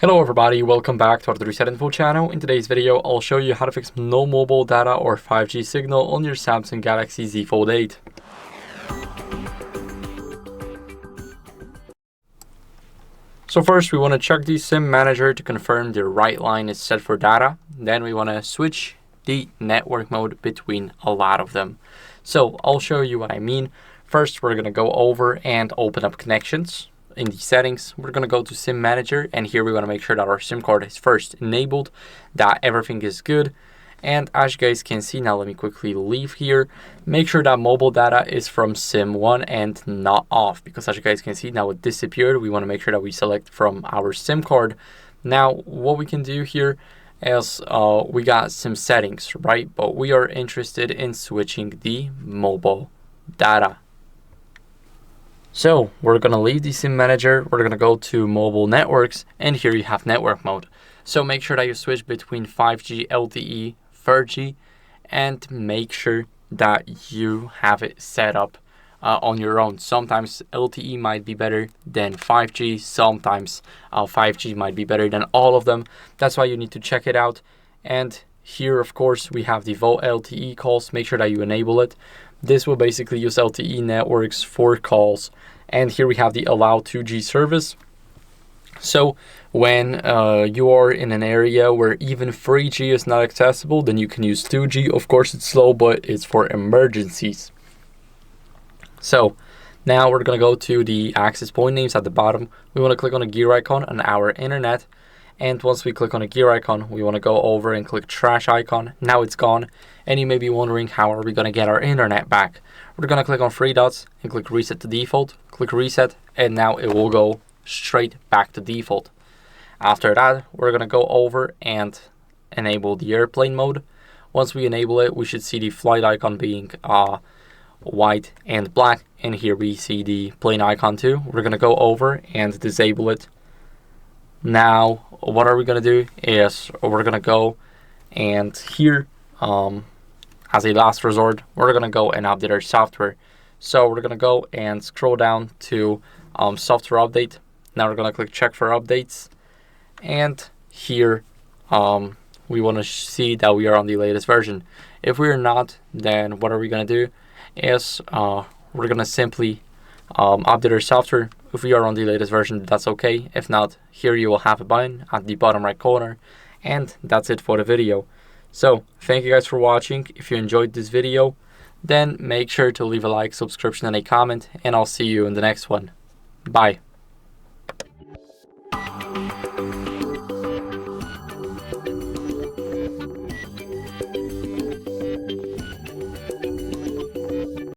Hello everybody, welcome back to HardReset.Info channel. In today's video, I'll show you how to fix no mobile data or 5G signal on your Samsung Galaxy Z Fold 8. So first, we want to check the SIM manager to confirm the right line is set for data. Then we want to switch the network mode between a lot of them. So I'll show you what I mean. First, we're going to go over and open up connections. In the settings, we're going to go to SIM manager, and here we want to make sure that our SIM card is first enabled, that everything is good. And as you guys can see, now let me quickly leave here. Make sure that mobile data is from SIM 1 and not off, because as you guys can see, now it disappeared. We want to make sure that we select from our SIM card. Now what we can do here is we got some settings, right? But we are interested in switching the mobile data. So we're going to leave the SIM manager, we're going to go to mobile networks, and here you have network mode. So make sure that you switch between 5G, LTE, 4G, and make sure that you have it set up on your own. Sometimes LTE might be better than 5G, sometimes 5G might be better than all of them. That's why you need to check it out. And here, of course, we have the VoLTE LTE calls. Make sure that you enable it. This will basically use LTE networks for calls. And here we have the allow 2G service. So when you are in an area where even 3G is not accessible, then you can use 2G. Of course, it's slow, but it's for emergencies. So now we're going to go to the access point names at the bottom. We want to click on a gear icon on our internet. And once we click on a gear icon, we want to go over and click trash icon. Now it's gone. And you may be wondering, how are we going to get our internet back? We're going to click on three dots and click reset to default. Click reset, and now it will go straight back to default. After that, we're going to go over and enable the airplane mode. Once we enable it, we should see the flight icon being white and black. And here we see the plane icon too. We're going to go over and disable it. Now, what are we going to do is we're going to go and here, as a last resort, we're going to go and update our software. So we're going to go and scroll down to software update. Now we're going to click check for updates. And here, we want to see that we are on the latest version. If we're not, then what are we going to do is we're going to simply update our software. If we are on the latest version, that's okay. If not, here you will have a button at the bottom right corner. And that's it for the video. So thank you guys for watching. If you enjoyed this video, then make sure to leave a like, subscription, and a comment, and I'll see you in the next one. Bye.